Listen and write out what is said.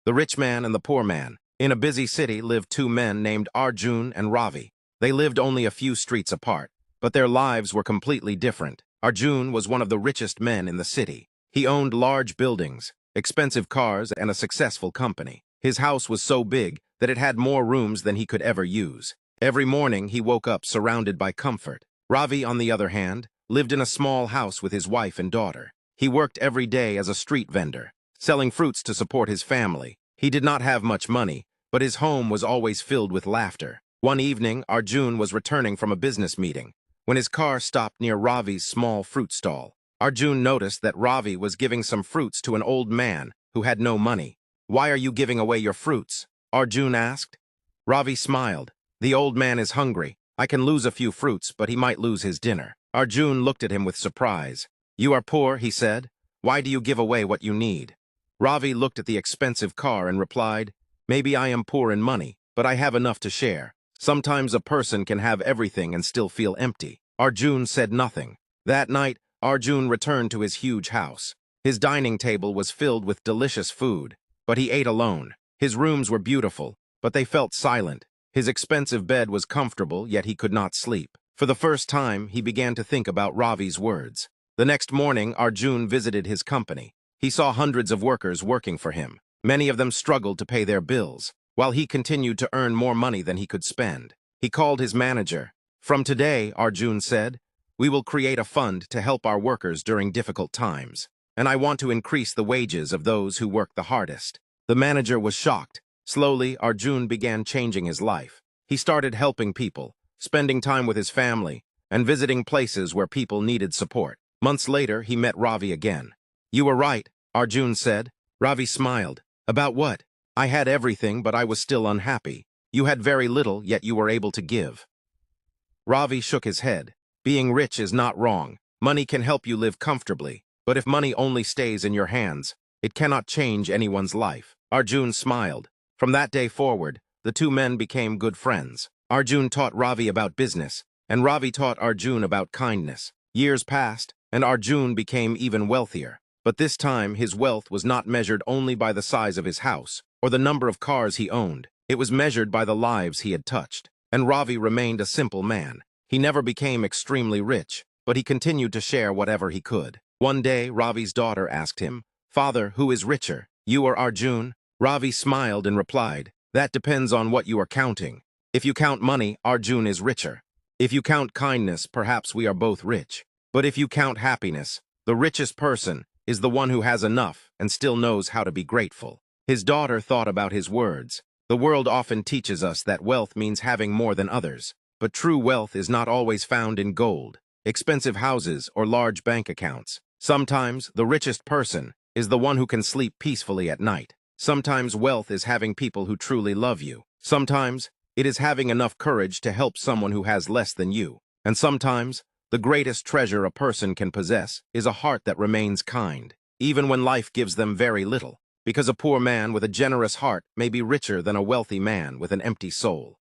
The Rich Man and the Poor Man. In a busy city lived two men named Arjun and Ravi. They lived only a few streets apart, but their lives were completely different. Arjun was one of the richest men in the city. He owned large buildings, expensive cars, and a successful company. His house was so big that it had more rooms than he could ever use. Every morning he woke up surrounded by comfort. Ravi, on the other hand, lived in a small house with his wife and daughter. He worked every day as a street vendor, selling fruits to support his family. He did not have much money, but his home was always filled with laughter. One evening, Arjun was returning from a business meeting when his car stopped near Ravi's small fruit stall. Arjun noticed that Ravi was giving some fruits to an old man who had no money. "Why are you giving away your fruits?" Arjun asked. Ravi smiled. "The old man is hungry. I can lose a few fruits, but he might lose his dinner." Arjun looked at him with surprise. "You are poor," he said. "Why do you give away what you need?" Ravi looked at the expensive car and replied, "Maybe I am poor in money, but I have enough to share. Sometimes a person can have everything and still feel empty." Arjun said nothing. That night, Arjun returned to his huge house. His dining table was filled with delicious food, but he ate alone. His rooms were beautiful, but they felt silent. His expensive bed was comfortable, yet he could not sleep. For the first time, he began to think about Ravi's words. The next morning, Arjun visited his company. He saw hundreds of workers working for him. Many of them struggled to pay their bills, while he continued to earn more money than he could spend. He called his manager. "From today," Arjun said, "we will create a fund to help our workers during difficult times, and I want to increase the wages of those who work the hardest." The manager was shocked. Slowly, Arjun began changing his life. He started helping people, spending time with his family, and visiting places where people needed support. Months later, he met Ravi again. "You were right," Arjun said. Ravi smiled. "About what?" "I had everything, but I was still unhappy. You had very little, yet you were able to give." Ravi shook his head. "Being rich is not wrong. Money can help you live comfortably, but if money only stays in your hands, it cannot change anyone's life." Arjun smiled. From that day forward, the two men became good friends. Arjun taught Ravi about business, and Ravi taught Arjun about kindness. Years passed, and Arjun became even wealthier. But this time, his wealth was not measured only by the size of his house or the number of cars he owned. It was measured by the lives he had touched. And Ravi remained a simple man. He never became extremely rich, but he continued to share whatever he could. One day, Ravi's daughter asked him, "Father, who is richer, you or Arjun?" Ravi smiled and replied, "That depends on what you are counting. If you count money, Arjun is richer. If you count kindness, perhaps we are both rich. But if you count happiness, the richest person is the one who has enough and still knows how to be grateful." His daughter thought about his words. The world often teaches us that wealth means having more than others, but true wealth is not always found in gold, expensive houses, or large bank accounts. Sometimes the richest person is the one who can sleep peacefully at night. Sometimes wealth is having people who truly love you. Sometimes it is having enough courage to help someone who has less than you. And sometimes the greatest treasure a person can possess is a heart that remains kind, even when life gives them very little, because a poor man with a generous heart may be richer than a wealthy man with an empty soul.